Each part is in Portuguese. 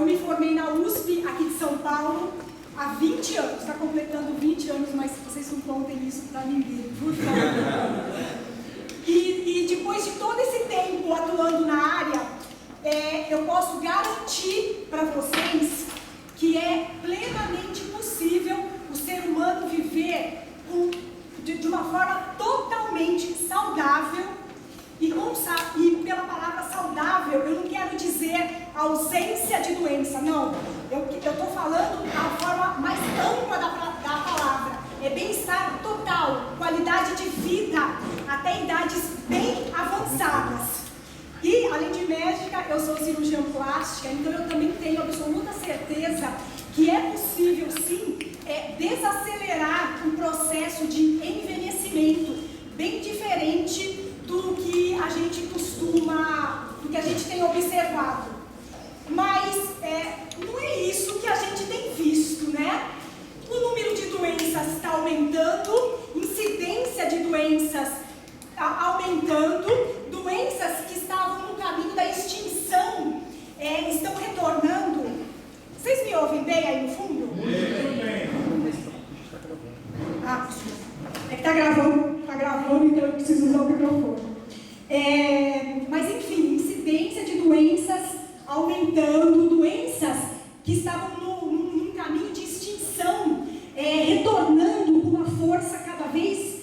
me formei na USP, aqui de São Paulo, há 20 anos. Está completando 20 anos, mas vocês não contem isso para ninguém, por favor. E depois de todo esse tempo atuando na área, eu posso garantir para vocês que é plenamente possível o ser humano viver de uma forma totalmente saudável. E pela palavra saudável, eu não quero dizer ausência de doença, não. Eu estou falando da forma mais ampla da palavra. É bem-estar total, qualidade de vida, até idades bem avançadas. E, além de médica, eu sou cirurgiã plástica, então eu também tenho absoluta certeza que é possível, sim, desacelerar um processo de envelhecimento bem diferente do que a gente do que a gente tem observado. Mas não é isso que a gente tem visto, né? O número de doenças está aumentando, incidência de doenças aumentando, doenças que estavam no caminho da extinção estão retornando. Vocês me ouvem bem aí no fundo? Muito bem. É que está gravando, então eu preciso usar o microfone. Mas enfim, incidência de doenças aumentando, doenças que estavam num caminho de extinção, retornando com uma força cada vez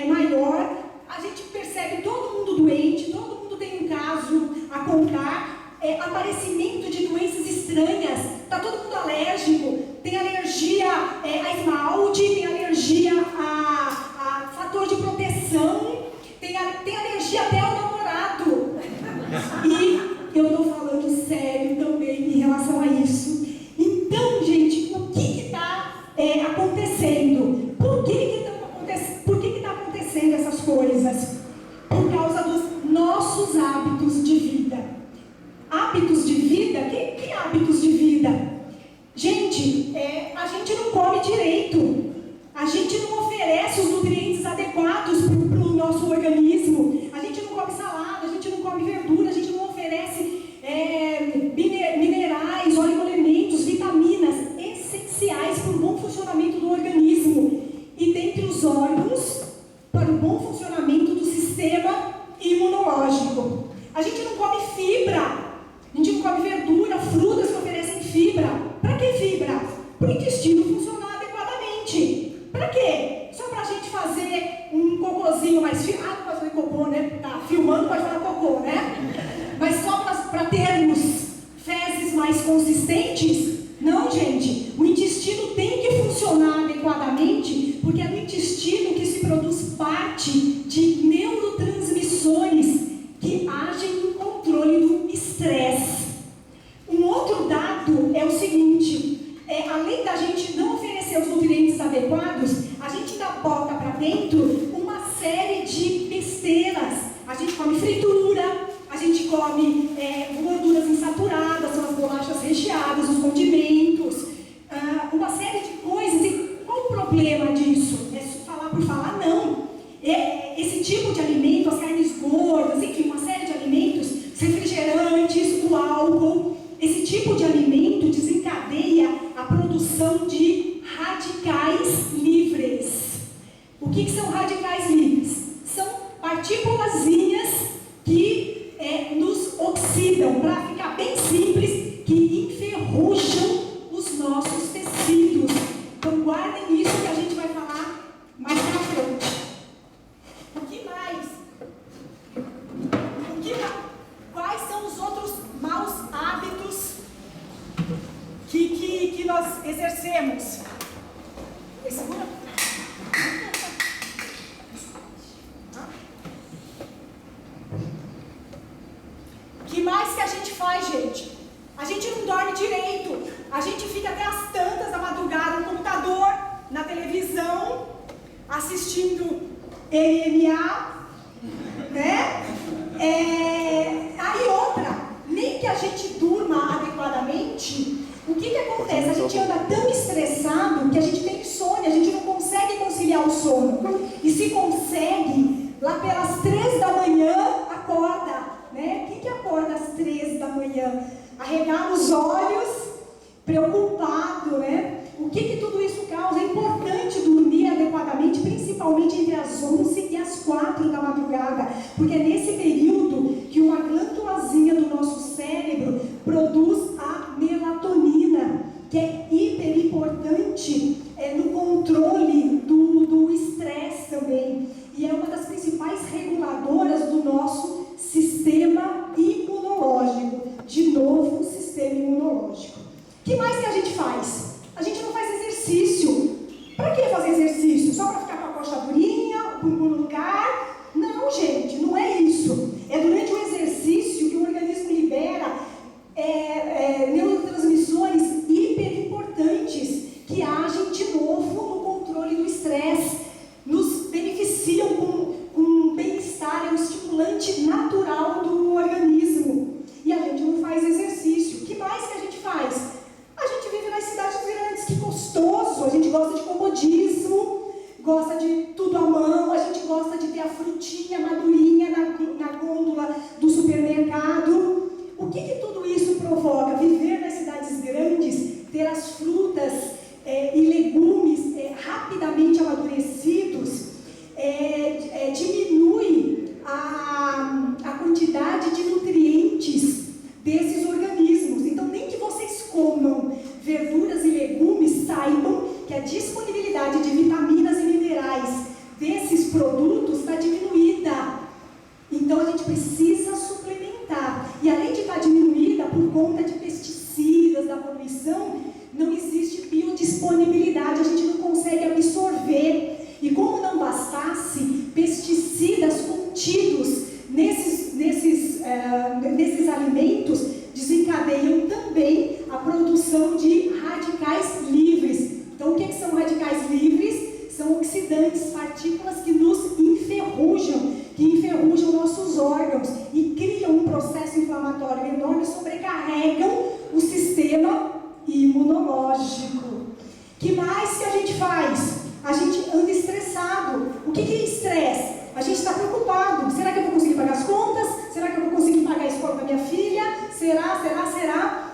maior. A gente percebe todo mundo doente, todo mundo tem um caso a contar, aparecimento de doenças estranhas, está todo mundo alérgico, tem alergia a esmalte, tem alergia a fator de proteção, tem alergia até ao namorado. E eu estou falando sério também em relação a isso. Então, gente, o que está acontecendo? Por que está acontecendo essas coisas? Por causa dos nossos hábitos de vida. Hábitos de vida? Que hábitos de vida? Gente, a gente não come direito. A gente não oferece os nutrientes adequados para o nosso organismo. A gente não come salada, a gente não come verdura, a gente não oferece minerais, oligoelementos, vitaminas essenciais para o bom funcionamento do organismo. E dentre os órgãos, para o bom funcionamento do sistema imunológico. A gente não come fibra, a gente não come verdura, frutas que oferecem fibra. Para que fibra? Para o intestino funcionar adequadamente. Para quê? Só para a gente fazer um cocôzinho mais firme. Não pode fazer cocô, né? Tá filmando, pode falar cocô, né? Mas só para termos fezes mais consistentes? Não, gente. O intestino tem que funcionar adequadamente, porque é no intestino que se produz parte de neurotransmissores que agem no controle do estresse. Um outro dado é o seguinte, além da gente não oferecer os nutrientes adequados, a gente ainda bota para dentro uma série de besteiras. A gente come fritura, a gente come gorduras insaturadas, são as bolachas recheadas, os condimentos, uma série de coisas. E qual o problema disso? É falar por falar? Não. Esse tipo de alimento, as carnes gordas, enfim, uma série de alimentos, os refrigerantes, o álcool, esse tipo de alimento desencadeia a produção de radicais livres. O que são radicais livres? São partículazinhas que nos oxidam, para ficar bem simples, que enferrujam os nossos tecidos. Então guardem isso que a gente vai falar mais pra frente. O que mais? Quais são os outros maus hábitos que nós exercemos? Segura. O que mais que a gente faz, gente? A gente não dorme direito. A gente fica até as tantas da madrugada no computador, na televisão, assistindo MMA, né? Aí outra, nem que a gente durma adequadamente, o que acontece? A gente anda tão estressado que a gente tem insônia, a gente não consegue conciliar o sono. E se consegue, lá pelas 3 da manhã, acorda, né? Quem que acorda às 3 da manhã? Arregar os olhos preocupado, né? O que tudo isso causa? É importante dormir adequadamente, principalmente entre as 11 e as 4 da madrugada, porque é nesse período que uma glândulazinha do nosso cérebro produz a melatonina, que é hiper importante no controle do estresse também, e é uma das principais reguladoras do nosso sistema imunológico. De novo, o sistema imunológico. O que mais que a gente faz? A gente não faz exercício. Para que fazer exercício? Só para ficar com a coxa durinha, com o bumbum no lugar? Não, gente, não é isso. É durante o exercício que o organismo libera neurotransmissores hiper importantes que agem de novo no controle do estresse, nos beneficiam com bem-estar, é um estimulante natural do organismo. E a gente não faz exercício. O que mais que a gente faz? A gente vive nas cidades grandes, que gostoso, a gente gosta de comodismo, gosta de tudo à mão, a gente gosta de ter a frutinha madurinha na gôndola do supermercado. O que tudo isso provoca? Viver nas cidades grandes, ter as frutas e legumes rapidamente amadurecidos, diminui a quantidade de nutrientes desses organismos. Então, nem que vocês comam verduras e legumes, saibam que a disponibilidade de vitaminas e minerais desses produtos está diminuída. Então, a gente precisa suplementar. E além de estar diminuída por conta de pesticidas, da poluição, não existe biodisponibilidade, a gente não consegue absorver. E como não bastasse, pesticidas contidos nesses alimentos desencadeiam também a produção de radicais livres. Então, o que são radicais livres? São oxidantes, partículas que nos enferrujam, que enferrujam nossos órgãos e criam um processo inflamatório enorme, sobrecarregam o sistema imunológico. O que mais que a gente faz? A gente anda estressado. O que é estresse? A gente está preocupado. Será que eu vou conseguir pagar as contas? Será que eu vou conseguir pagar a escola da minha filha? Será?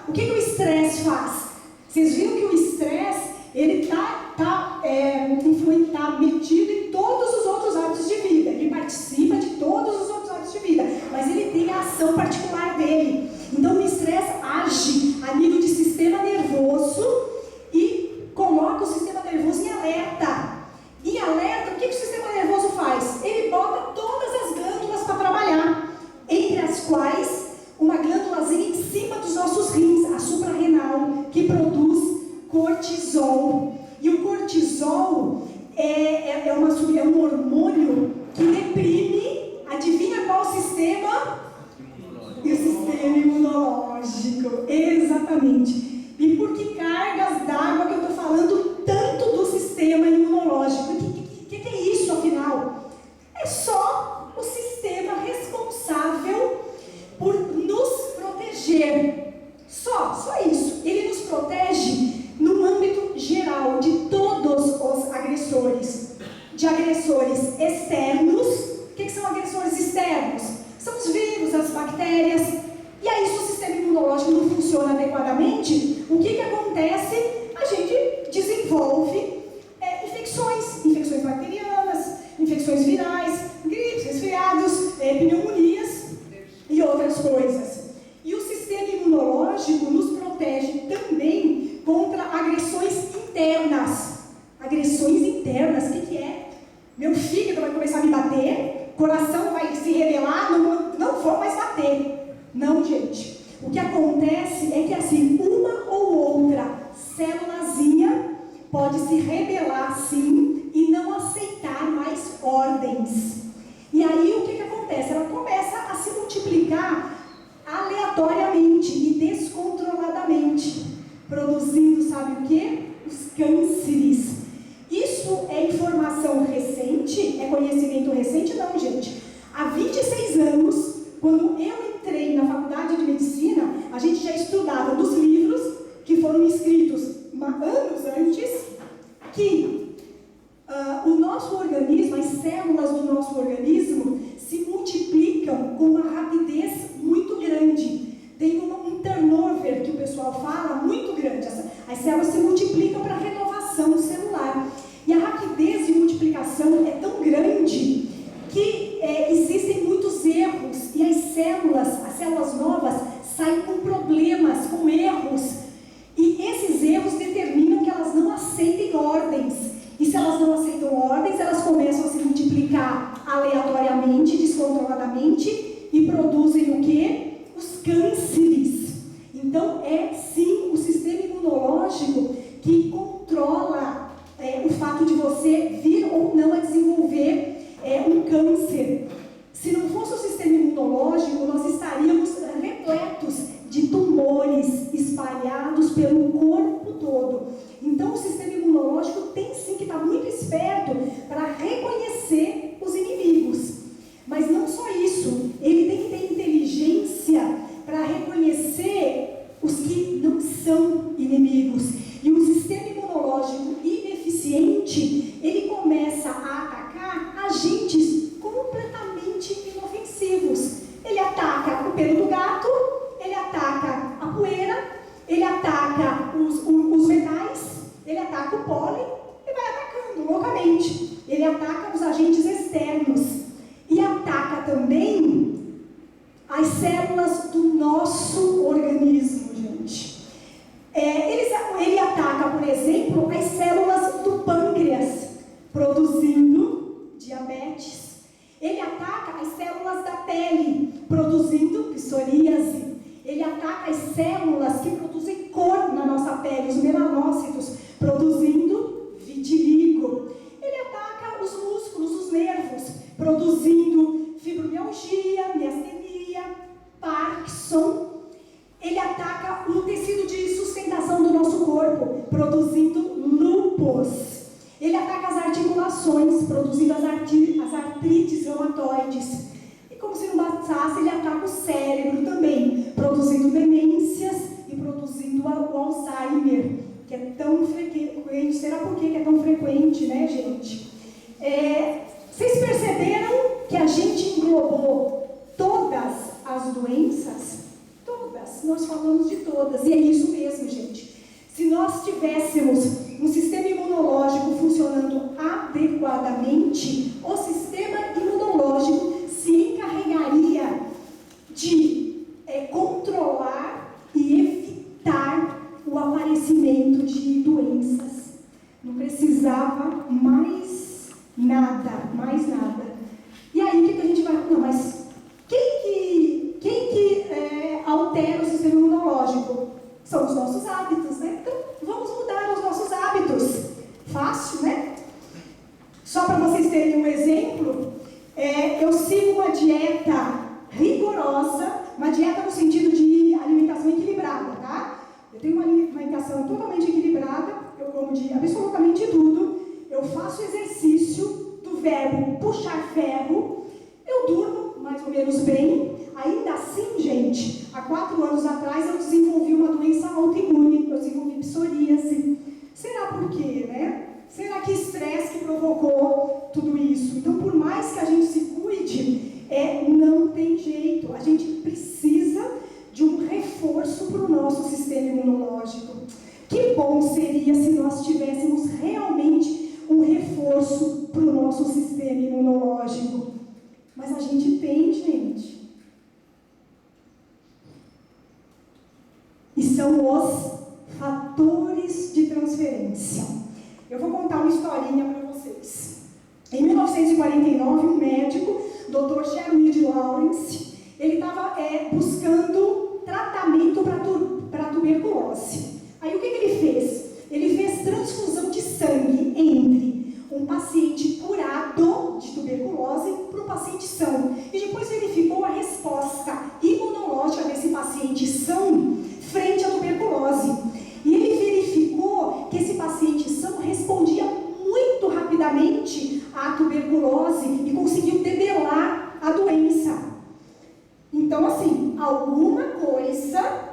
O que o estresse faz? Vocês viram que o estresse, ele está metido em todos os outros hábitos de vida. Ele participa de todos os outros hábitos de vida, mas ele tem a ação particular dele. Então o estresse age a nível de sistema nervoso e coloca o sistema nervoso em alerta. Em alerta, o que o sistema nervoso faz? Ele bota todas as glândulas para trabalhar, entre as quais uma glândulazinha em cima dos nossos rins, a suprarrenal, que produz cortisol. E o cortisol é um hormônio que deprime, adivinha qual sistema? E o sistema imunológico, exatamente. E por que cargas d'água que eu estou falando tanto do sistema imunológico? O que é isso, afinal? É só o sistema responsável por nos proteger. Só isso. Ele nos protege no âmbito geral de todos os agressores. De agressores externos. O que são agressores externos? São os vírus, as bactérias. E aí, se o sistema imunológico não funciona adequadamente, o que acontece? A gente desenvolve infecções bacterianas, infecções virais, gripes, resfriados, pneumonias e outras coisas. E o sistema imunológico nos protege também contra agressões internas. Agressões internas, o que é? Meu fígado vai começar a me bater, coração vai se rebelar, não vou mais bater. Não, gente. O que acontece é que assim, uma ou outra célulazinha pode se rebelar sim e não aceitar mais ordens. E aí o que acontece? Ela começa a se multiplicar aleatoriamente e descontroladamente, produzindo, sabe o que? Os cânceres. Isso é informação recente? É conhecimento recente? Não, gente. Há 26 anos, quando eu entrei na faculdade de medicina, a gente já estudava nos livros que foram escritos anos antes, que o nosso organismo, as células do nosso organismo se multiplicam com uma rapidez muito grande. Tem um turnover, que o pessoal fala, muito grande. células novas saem com problemas, com erros. E esses erros determinam que elas não aceitem ordens. E se elas não aceitam ordens, elas começam a se multiplicar aleatoriamente, descontroladamente, e produzem o quê? Os cânceres. Então, é sim o sistema imunológico que controla o fato de você vir ou não a desenvolver um câncer. Se não fosse o sistema imunológico, nós estaríamos repletos de tumores espalhados pelo corpo todo. Então, o sistema imunológico tem sim que estar muito esperto para reconhecer os inimigos. Mas não só isso, ele tem que ter inteligência para reconhecer os que não são inimigos. E o sistema imunológico ineficiente, ele começa a atacar agentes completamente inofensivos. Ele ataca o pelo do gato, ele ataca a poeira, ele ataca os metais, ele ataca o pólen e vai atacando loucamente. Ele ataca os agentes externos e ataca também as células do nosso organismo, gente. Ele ataca, por exemplo, as células do pâncreas, produzindo diabetes. Ele ataca as células da pele, produzindo psoríase. Ele ataca as células que produzem cor na nossa pele, os melanócitos, produzindo vitiligo. Ele ataca os músculos, os nervos, produzindo fibromialgia, miastenia, Parkinson. Ele ataca o tecido de sustentação do nosso corpo, produzindo lúpus. Ele ataca as articulações, produzindo as artrites reumatoides. E como se não bastasse, ele ataca o cérebro também, produzindo demências e produzindo o Alzheimer, que é tão frequente. Será por que é tão frequente, né, gente? Vocês perceberam que a gente englobou todas as doenças? Todas, nós falamos de todas, e é isso mesmo, gente. Se nós tivéssemos um sistema imunológico funcionando adequadamente, o sistema imunológico se encarregaria de controlar e evitar o aparecimento de doenças. Não precisava mais nada, mais nada. E aí, o que a gente vai... Não, mas quem que altera o sistema imunológico? São os nossos hábitos, né? Então, vamos mudar os nossos hábitos. Fácil, né? Só para vocês terem um exemplo, eu sigo uma dieta rigorosa, uma dieta no sentido de alimentação equilibrada, tá? Eu tenho uma alimentação totalmente equilibrada, eu como de absolutamente tudo, eu faço exercício do verbo puxar ferro, eu durmo mais ou menos bem. Ainda assim, gente, há 4 anos atrás eu desenvolvi uma doença autoimune, eu desenvolvi psoríase. Será por quê, né? Será que estresse que provocou tudo isso? Então, por mais que a gente se cuide, não tem jeito. A gente precisa de um reforço para o nosso sistema imunológico. Que bom seria se nós tivéssemos realmente um reforço para o nosso sistema imunológico. Mas a gente tem, gente. E são os fatores de transferência. Eu vou contar uma historinha para vocês. Em 1949, um médico, Dr. Sherwood Lawrence, ele estava buscando tratamento para tuberculose. Aí o que ele fez? Ele fez transfusão de sangue entre um paciente curado de tuberculose para um paciente são. E depois verificou a resposta imunológica desse paciente são frente à tuberculose. E ele verificou que esse paciente são respondia muito rapidamente à tuberculose e conseguiu debelar a doença. Então, assim, alguma coisa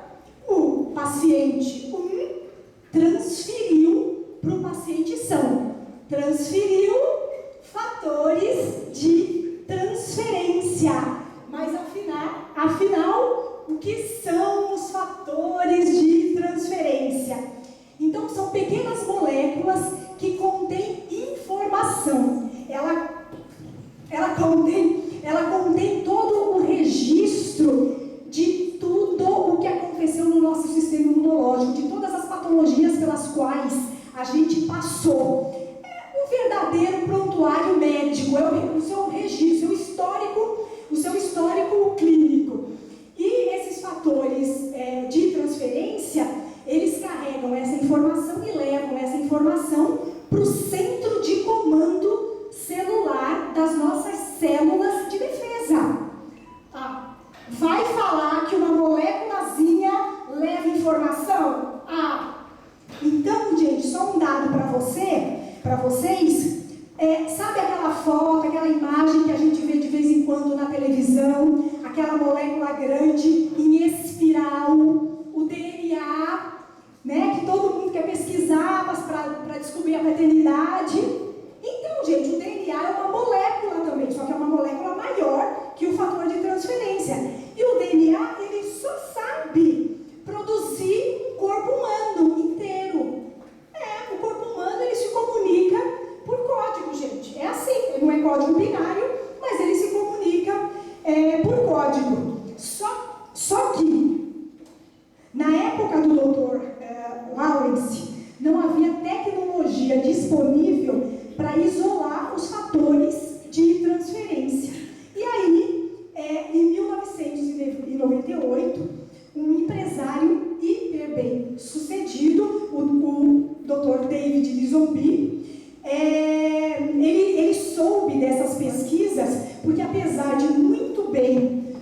o paciente 1 transferiu para o paciente são. Transferiu fatores de transferência. Mas afinal, o que são os fatores de transferência? Então, são pequenas moléculas que contêm informação. Ela contém todo o registro de para isolar os fatores de transferência. E aí, em 1998, um empresário hiper bem sucedido, o Dr. David Lizombie, ele soube dessas pesquisas, porque apesar de muito bem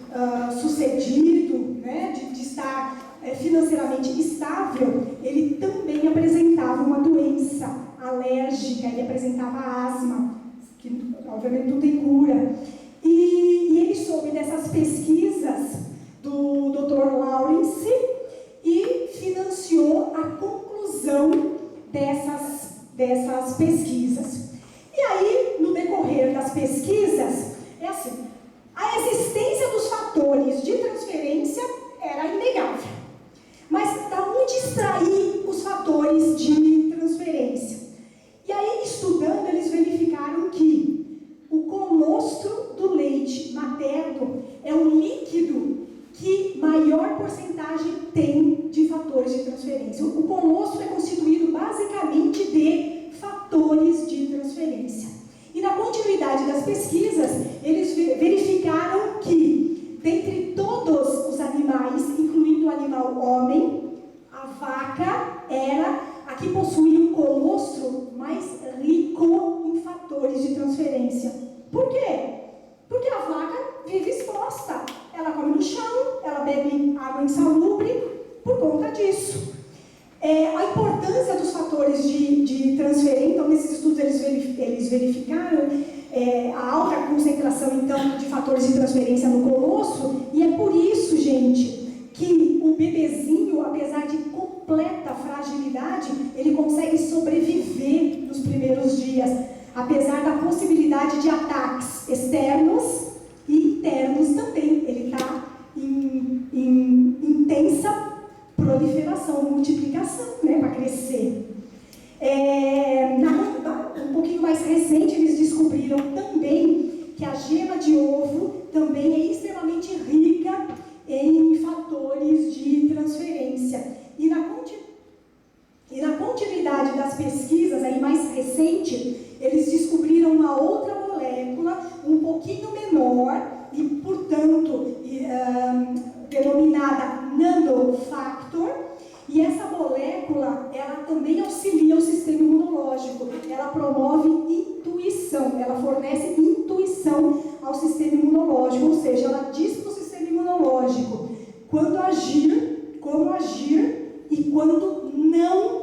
sucedido, né, de estar financeiramente estável, ele também apresentava uma doença alérgica, ele apresentava asma, que obviamente não tem cura. E ele soube dessas pesquisas do Dr. Lawrence e financiou a conclusão dessas pesquisas. E aí, no decorrer das pesquisas, é assim, a existência dos fatores de transferência era inegável. Mas da onde extrair os fatores de transferência? E aí, estudando, eles verificaram que o colostro do leite materno é o líquido que maior porcentagem tem de fatores de transferência. O colostro é constituído basicamente de fatores de transferência. E na continuidade das pesquisas, eles verificaram que, dentre todos os animais, incluindo o animal homem, a vaca era a que possuía um colostro mais rico em fatores de transferência. Por quê? Porque a vaca vive exposta. Ela come no chão, ela bebe água insalubre por conta disso. A importância dos fatores de transferência, então nesses estudos eles verificaram a alta concentração então de fatores de transferência no colostro, e é por isso, gente, que o bebezinho, apesar de completa fragilidade, ele consegue sobreviver nos primeiros dias, apesar da possibilidade de ataques externos e internos também. Ele está em intensa proliferação, multiplicação, né, para crescer. Um pouquinho mais recente, eles descobriram também que a gema de ovo também é extremamente rica em fatores de transferência. E na continuidade das pesquisas, aí mais recente, eles descobriram uma outra molécula, um pouquinho menor, e, portanto, denominada nanofactor, e essa molécula, ela também auxilia o sistema imunológico, ela promove intuição, ela fornece intuição ao sistema imunológico, ou seja, ela diz para o sistema imunológico quando agir, como agir e quando não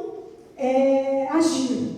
agir.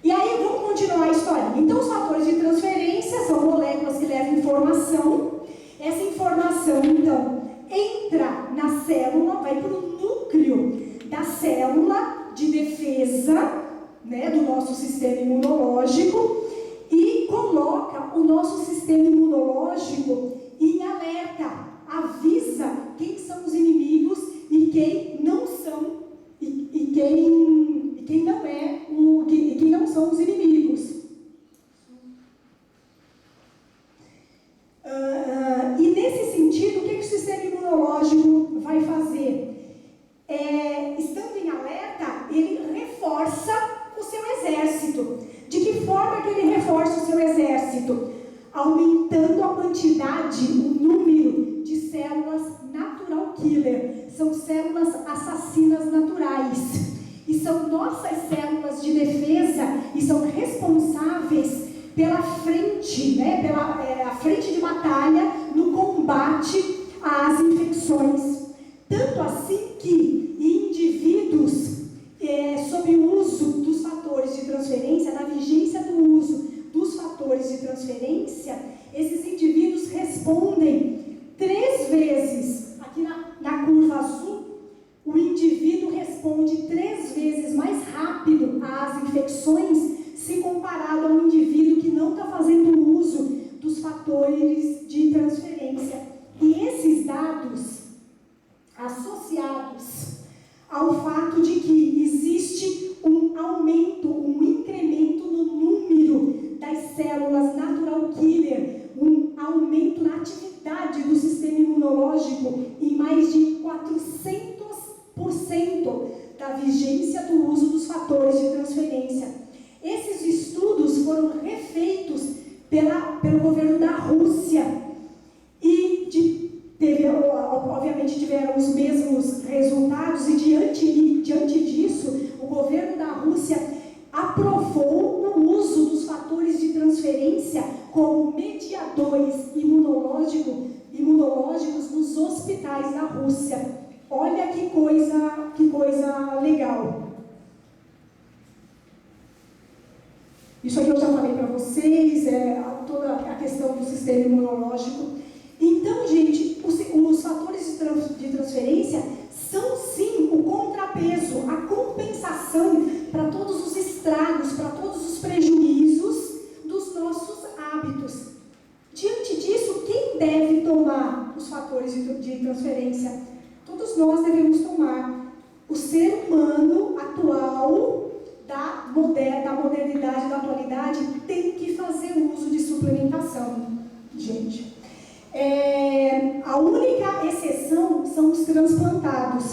E aí, vamos continuar a história. Então, os fatores de transferência são moléculas que levam informação. Essa informação, então, entra na célula, vai para o núcleo da célula de defesa, né, do nosso sistema imunológico, e coloca o nosso sistema imunológico em alerta, avisa quem são os inimigos e quem não são, e quem não é e quem não são os inimigos. E nesse sentido, o que o sistema imunológico vai fazer? Estando em alerta, ele reforça o seu exército. De que forma que ele reforça o seu exército? Aumentando a quantidade, o número de células natural killer. São células assassinas naturais. E são nossas células de defesa e são responsáveis pela frente, né, a frente de batalha no combate às infecções. Tanto assim que em indivíduos sob o uso dos fatores de transferência, na vigência do uso dos fatores de transferência, esses indivíduos respondem 3 vezes, aqui na curva azul, o indivíduo responde 3 vezes mais rápido às infecções se comparado ao indivíduo que não está fazendo uso dos fatores de transferência. E esses dados, associados ao fato de que existe um aumento, um incremento no número das células natural killer, um aumento na atividade do sistema imunológico em mais de 400% da vigência do uso dos fatores fatores de transferência. Esses estudos foram refeitos pelo governo da Rússia e obviamente tiveram os mesmos resultados, e diante disso, o governo da Rússia aprovou o uso dos fatores de transferência como mediadores imunológicos nos hospitais da Rússia. Olha que coisa legal. Isso aqui eu já falei para vocês, toda a questão do sistema imunológico. Então, gente, os fatores de transferência são sim o contrapeso, a compensação para todos os estragos, para todos os prejuízos dos nossos hábitos. Diante disso, quem deve tomar os fatores de transferência? Todos nós devemos tomar. O ser humano atual, da modernidade, da atualidade, tem que fazer uso de suplementação, gente. A única exceção são os transplantados.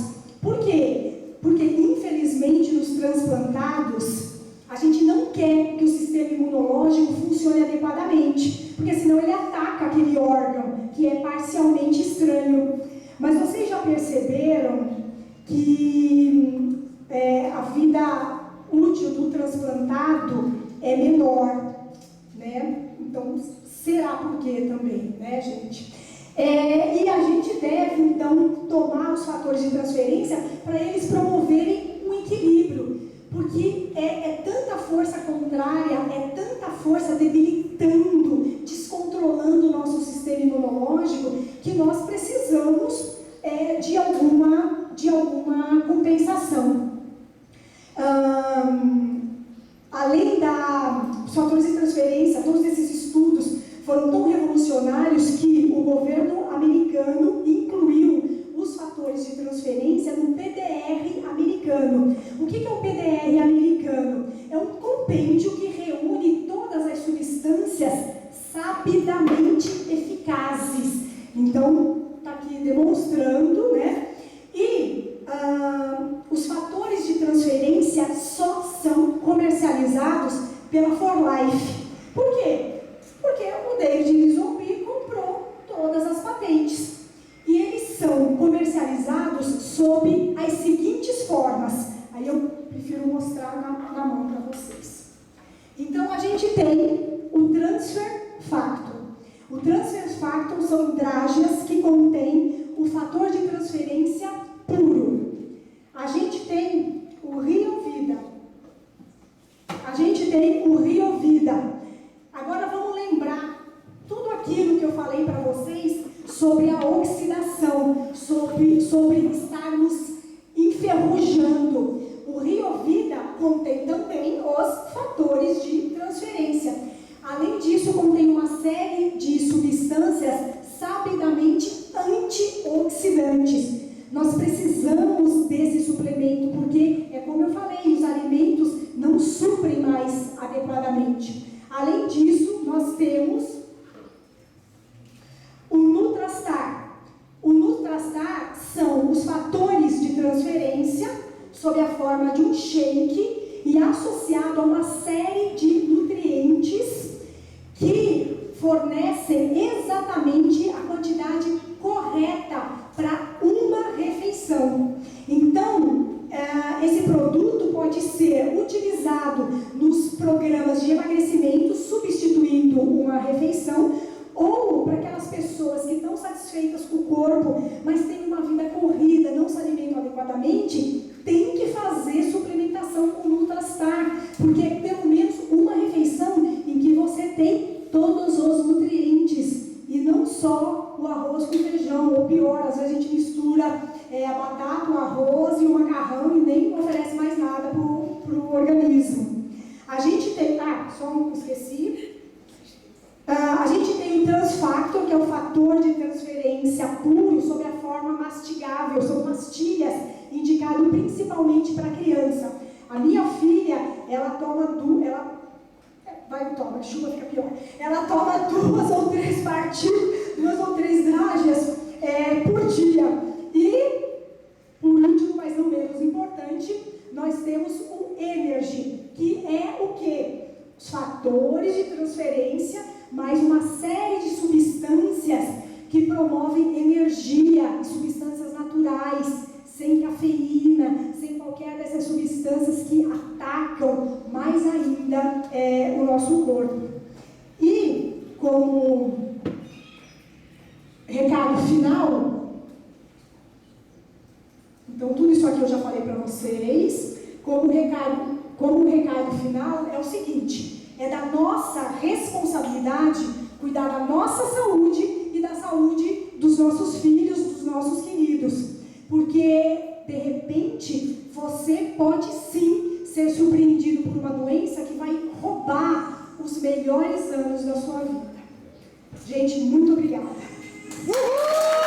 Por quê? Porque, infelizmente, nos transplantados, a gente não quer que o sistema imunológico funcione adequadamente, porque senão ele ataca aquele órgão que é parcialmente estranho. Mas vocês já perceberam que a vida útil do transplantado é menor, né? Então, será por quê também, né, gente? E a gente deve, então, tomar os fatores de transferência para eles promoverem um equilíbrio, porque é tanta força contrária, é tanta força debilitando, descontrolando o nosso sistema imunológico, que nós precisamos de alguma compensação. Além dos fatores de transferência, todos esses estudos foram tão revolucionários que o governo americano incluiu os fatores de transferência no PDR americano. O que é o PDR americano? É um compêndio que reúne todas as substâncias sabidamente eficazes. Então, está aqui demonstrando, né? E os fatores de transferência só são comercializados pela For Life. Por quê? Porque o David Zombie comprou todas as patentes. E eles são comercializados sob as seguintes formas. Aí eu prefiro mostrar na mão para vocês. Então, a gente tem o Transfer Factor. O Transfer Factor são drágeas que contêm o fator de transferência puro. A gente tem o Riovida. Agora vamos lembrar tudo aquilo que eu falei para vocês sobre a oxidação, sobre estarmos enferrujando. O Riovida contém também os fatores de transferência. Além disso, contém uma série de substâncias sabidamente antioxidantes. Nós precisamos desse suplemento porque, como eu falei, os alimentos não suprem mais adequadamente. Além disso, nós temos o Nutrastar. O Nutrastar são os fatores de transferência sob a forma de um shake e associado a uma série de nutrientes que fornecem exatamente a quantidade correta para uma refeição. Então, esse produto pode ser utilizado nos programas de emagrecimento, substituindo uma refeição, ou para aquelas pessoas que estão satisfeitas com o corpo, mas têm uma vida corrida, não se alimentam adequadamente, tem que fazer suplementação com Nutrastar, porque é pelo menos uma refeição em que você tem todos os nutrientes, e não só o arroz com feijão, ou pior, às vezes a gente mistura a batata, o arroz e o macarrão e nem oferece mais nada para o organismo. A gente tem, esqueci. A gente tem o Transfactor, que é o fator de transferência puro, sob a forma mastigável, são pastilhas, indicado principalmente para criança. A minha filha, ela toma chuva fica pior. Ela toma 2 ou 3 drágeas por dia. E, por último, mas não menos importante, nós temos o Energy. desenvolvem energia, substâncias naturais, sem cafeína, sem qualquer dessas substâncias que atacam mais ainda o nosso corpo. E, como recado final, então tudo isso aqui eu já falei para vocês, como recado final é o seguinte: é da nossa responsabilidade cuidar da nossa saúde e da saúde dos nossos filhos, dos nossos queridos. Porque, de repente, você pode sim ser surpreendido por uma doença que vai roubar os melhores anos da sua vida. Gente, muito obrigada. Uhul!